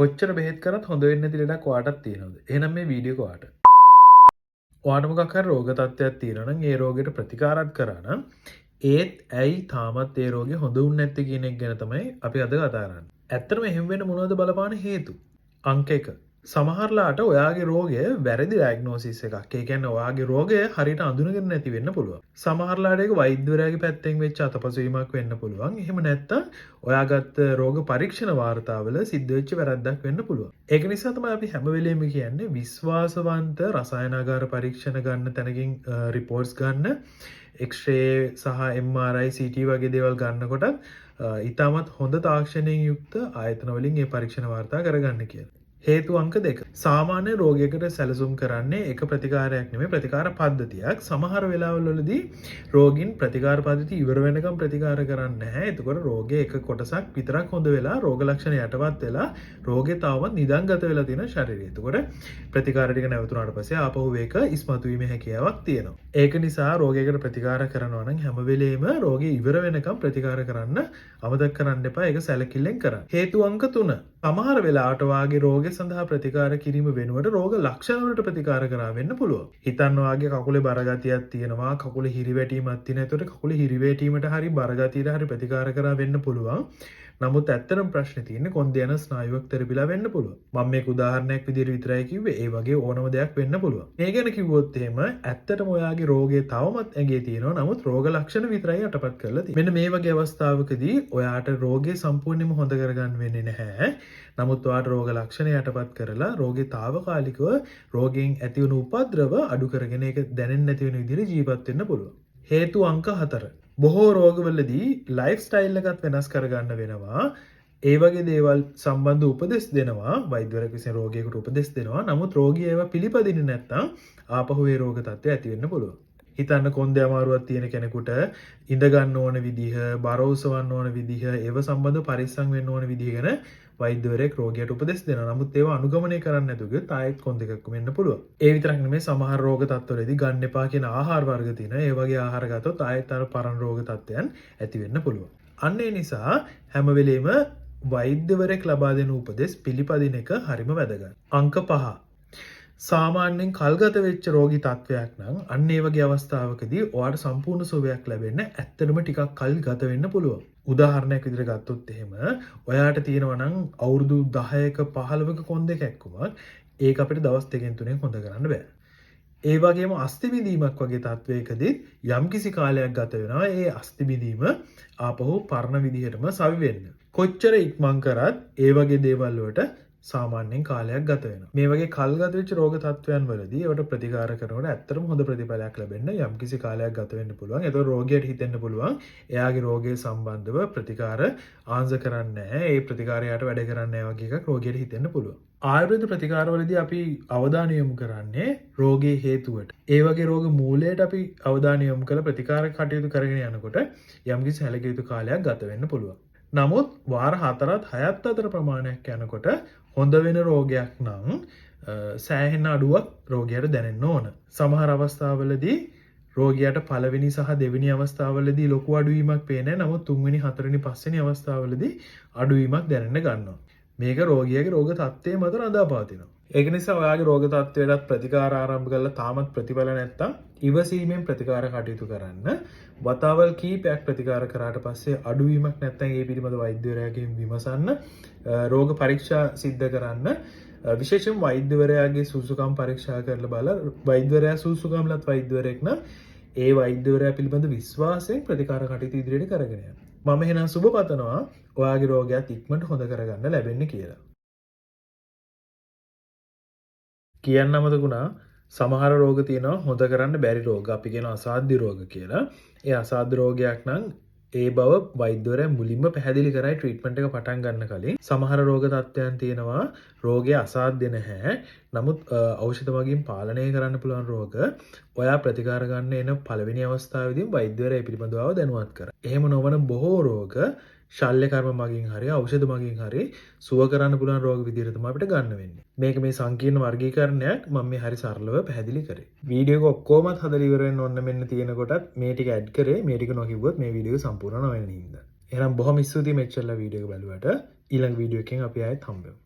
කොච්චර බෙහෙත් කරත් හොඳ වෙන්නේ නැති ලෙඩක් ඔයාටත් තියෙනවද? එහෙනම් මේ වීඩියෝ එක ඔයාට. ඔයාට මොකක් හරි රෝග තත්ත්වයක් තියෙනවා නම් ඒ රෝගයට ප්‍රතිකාරات කරා නම් ඒත් ඇයි තාමත් ඒ රෝගේ හොඳ වුන්නේ නැත්තේ කියන එක ගැන තමයි අපි අද කතා කරන්නේ. ඇත්තටම එහෙම වෙන්න මොනවද බලපාන හේතු? අංක 1. සමහරලාට ඔයාගේ රෝගය වැරදි ඩයග්නෝසිස් එකක්. ඒ කියන්නේ ඔයාගේ රෝගය හරියට අඳුනගෙන නැති වෙන්න පුළුවන්. සමහරලාට ඒක වෛද්‍යවරයාගේ පැත්තෙන් වෙච්ච අතපසුවීමක් වෙන්න පුළුවන්. එහෙම නැත්නම් ඔයාගත්ත රෝග පරීක්ෂණ වාර්තාවල සිද්ධ වෙච්ච වැරද්දක් වෙන්න පුළුවන්. ඒක නිසා තමයි අපි හැම වෙලෙම කියන්නේ විශ්වාසවන්ත රසායනාගාර පරීක්ෂණ ගන්න තැනකින් රිපෝර්ට්ස් ගන්න, එක්ස්රේ සහ MRI CT වගේ දේවල් ගන්නකොට ඉතාමත් හොඳ තාක්ෂණයෙන් යුක්ත ආයතන වලින් මේ පරීක්ෂණ වාර්තා කරගන්න කියලා. හේතු අංක 2. සාමාන්‍ය රෝගයකට සැලසුම් කරන්නේ එක ප්‍රතිකාරයක් නෙමෙයි ප්‍රතිකාර පද්ධතියක්. සමහර වෙලාවල් වලදී රෝගින් ප්‍රතිකාර පද්ධතිය ඉවර වෙනකම් ප්‍රතිකාර කරන්නේ නැහැ. එතකොට රෝගයේ එක කොටසක් විතරක් හොඳ වෙලා රෝග ලක්ෂණ යටපත් වෙලා රෝගේ තාමත් නිදන්ගත වෙලා තියෙන ශරීරය. එතකොට ප්‍රතිකාර ටික නැවතුනාට පස්සේ ආපහු ඒක ඉස්මතු වීමේ හැකියාවක් තියෙනවා. ඒක නිසා රෝගයකට ප්‍රතිකාර කරනවා නම් හැම වෙලෙම රෝගේ ඉවර වෙනකම් ප්‍රතිකාර කරන්න අමතක කරන්න එපා. ඒක සැලකිල්ලෙන් කරන්න. හේතු අංක 3. සමහර වෙලාවට වාගේ රෝග සඳහා ප්‍රතිකාර කිරීම වෙනුවට රෝග ලක්ෂණ වලට ප්‍රතිකාර කරා වෙන්න පුළුවන්. හිතන්න වාගේ කකුලේ බර ගතියක් තියෙනවා, කකුලේ හිරිවැටීමක් තියෙනවා. ඒතකොට කකුලේ හිරිවැටීමට හරි බර ගතියට හරි ප්‍රතිකාර කරා වෙන්න පුළුවන්. නමුත් ඇත්තටම ප්‍රශ්නේ තියෙන්නේ කොන්දේ යන ස්නායුවක් තෙරපිලා වෙන්න පුළුවන්. මම මේක උදාහරණයක් විදිහට විතරයි කිව්වේ. ඒ වගේ ඕනම දෙයක් වෙන්න පුළුවන්. මේ ගැන කිව්වොත් එහෙම ඇත්තටම ඔයාගේ රෝගය තවමත් ඇඟේ තියෙනවා. නමුත් රෝග ලක්ෂණ විතරයි යටපත් කරලා තියෙන්නේ. මෙන්න මේ වගේ අවස්ථාවකදී ඔයාට රෝගය සම්පූර්ණයෙන්ම හොඳ කරගන්න වෙන්නේ නැහැ. නමුත් ඔයාට රෝග ලක්ෂණ යටපත් කරලා රෝගේ తాවකාලිකව රෝගයෙන් ඇතිවන උපද්‍රව අඩු කරගෙන ඒක දැනෙන්නේ නැති වෙන විදිහට ජීවත් වෙන්න පුළුවන්. හේතු අංක 4. බොහෝ රෝගවලදී ලයිෆ් ස්ටයිල් එකත් වෙනස් කරගන්න වෙනවා. ඒ වගේ දේවල් සම්බන්ධ උපදෙස් දෙනවා. වෛද්‍යවරයෙක් විසින් රෝගියෙකුට උපදෙස් දෙනවා. නමුත් රෝගියා ඒවා පිළිපදින්නේ නැත්නම් ආපහු ඒ රෝග තත්ත්වය ඇති වෙන්න පුළුවන්. හිතන්න කොන්දේ අමාරුවක් තියෙන කෙනෙකුට ඉඳ ගන්න ඕන විදිහ, බර ඔසවන්න ඕන විදිහ, ඒව සම්බන්ධ පරිස්සම් වෙන්න ඕන විදිහ ගැන වෛද්‍යවරයෙක් රෝගියාට උපදෙස් දෙනවා. නමුත් ඒවා අනුගමනය කරන්නේ නැතුව ගියොත් ආයෙත් කොන් දෙකක් වෙන්න පුළුවන්. ඒ විතරක් නෙමෙයි සමහර රෝග තත්ත්වවලදී ගන්න එපා කියන ආහාර වර්ග තියෙනවා. ඒ වගේ ආහාර ගත්තොත් ආයෙත් අර පරණ රෝග තත්ත්වයන් ඇති වෙන්න පුළුවන්. අන්න ඒ නිසා හැම වෙලෙම වෛද්‍යවරයෙක් ලබා දෙන උපදෙස් පිළිපදින එක හරිම වැදගත්. අංක 5. සාමාන්‍යයෙන් කල්ගත වෙච්ච රෝගී තත්වයක් නම් අන්න ඒ වගේ අවස්ථාවකදී ඔයාට සම්පූර්ණ සුවයක් ලැබෙන්න ඇත්තටම ටිකක් කල් ගත වෙන්න පුළුවන්. උදාහරණයක් විදිහට ගත්තොත් එහෙම ඔයාට තියෙනවා නම් අවුරුදු 10ක 15ක කොන්දේ කැක්කුමක් ඒක අපිට දවස් 2කින් 3කින් හොඳ කරන්න බෑ. ඒ වගේම අස්ථි බිඳීමක් වගේ තත්වයකදී යම්කිසි කාලයක් ගත වෙනවා ඒ අස්ථි බිඳීම ආපහු පරණ විදිහටම සවි වෙන්න. කොච්චර ඉක්මන් කරත් ඒ වගේ දේවල් වලට සාමාන්‍යයෙන් කාලයක් ගත වෙනවා. මේ වගේ කල්ගත වෙච්ච රෝග තත්ත්වයන් වලදී ඒවට ප්‍රතිකාර කරනකොට ඇත්තටම හොඳ ප්‍රතිඵලයක් ලැබෙන්න යම්කිසි කාලයක් ගත වෙන්න පුළුවන්. ඒතකොට රෝගියට හිතෙන්න පුළුවන් එයාගේ රෝගය සම්බන්ධව ප්‍රතිකාර ආන්සර් කරන්නේ නැහැ. ඒ ප්‍රතිකාරයට වැඩ කරන්නේ නැහැ වගේ එකක් රෝගියට හිතෙන්න පුළුවන්. ආයුර්වේද ප්‍රතිකාරවලදී අපි අවධානය යොමු කරන්නේ රෝගයේ හේතුවට. ඒ වගේ රෝග මූලයට අපි අවධානය යොමු කරලා ප්‍රතිකාර කටයුතු කරගෙන යනකොට යම්කිසි සැලකිය යුතු කාලයක් ගත වෙන්න පුළුවන්. නමුත් වාර 4ත් 6ත් අතර ප්‍රමාණයක් යනකොට හොඳ වෙන රෝගයක් නම් සෑහෙන අඩුවක් රෝගියාට දැනෙන්න ඕන. සමහර අවස්ථාවලදී රෝගියාට පළවෙනි සහ දෙවෙනි අවස්ථාවලදී ලොකු අඩුවීමක් පේන්නේ නැහැ. නමුත් තුන්වෙනි, හතරවෙනි, පස්වෙනි අවස්ථාවලදී අඩුවීමක් දැනෙන්න ගන්නවා. මේක රෝගියාගේ රෝග තත්ත්වයේ මත රඳා පවතිනවා. ඒක නිසා ඔයාගේ රෝග තත්ත්වයටත් ප්‍රතිකාර ආරම්භ කරලා තාමත් ප්‍රතිඵල නැත්තම් ඉවසීමෙන් ප්‍රතිකාර කටයුතු කරන්න. වතාවල් කීපයක් ප්‍රතිකාර කරාට පස්සේ අඩුවීමක් නැත්නම් ඒ පිළිබඳ වෛද්‍යවරයාගෙන් විමසන්න. රෝග පරීක්ෂා සිද්ධ කරන්න. විශේෂයෙන් වෛද්‍යවරයාගේ සුසුකම් පරීක්ෂා කරලා බලලා වෛද්‍යවරයා සුසුකම්ලත් වෛද්‍යවරයෙක් නම් ඒ වෛද්‍යවරයා පිළිබඳ විශ්වාසයෙන් ප්‍රතිකාර කටයුතු ඉදිරියට කරගෙන යන්න. මම එහෙනම් සුබ පතනවා ඔයාගේ රෝගයත් ඉක්මනට හොඳ කරගන්න ලැබෙන්න කියලා. කියන්න අමතකුණා සමහර රෝග තියෙනවා හොඳ කරන්න බැරි රෝග. අපි කියන අසාධ්‍ය රෝග කියලා. ඒ අසාධ්‍ය රෝගයක් නම් ඒ බව වෛද්‍යවරයා මුලින්ම පැහැදිලි කරයි ට්‍රීට්මන්ට් එක පටන් ගන්න කලින්. සමහර රෝග තත්ත්වයන් තියෙනවා රෝගය අසාධ්‍ය නැහැ. නමුත් ඖෂධ මගින් පාලනය කරන්න පුළුවන් රෝග. ඔයා ප්‍රතිකාර ගන්න එන පළවෙනි අවස්ථාවේදී වෛද්‍යවරයා පිළිබඳව දැනුවත් කරා. එහෙම නොවන බොහෝ රෝග ශල්‍ය කර්ම මගින් හරි ඖෂධ මගින් හරි සුව කරන්න පුළුවන් රෝග විදිහට තමයි අපිට ගන්න වෙන්නේ. මේක මේ සංකීර්ණ වර්ගීකරණයක් මම මේ හරි සරලව පැහැදිලි කරේ. වීඩියෝ එක ඔක්කොමත් හදලා ඉවර වෙන්න ඕන මෙන්න තියෙන කොටත් මේ ටික ඇඩ් කරේ. මේ ටික නොකිව්වොත් මේ වීඩියෝ එක සම්පූර්ණ නොවෙන හින්දා. එහෙනම් බොහොම ස්තුතියි මෙච්චරලා වීඩියෝ එක බලුවට. ඊළඟ වීඩියෝ එකෙන් අපි ආයෙත් හම්බෙමු.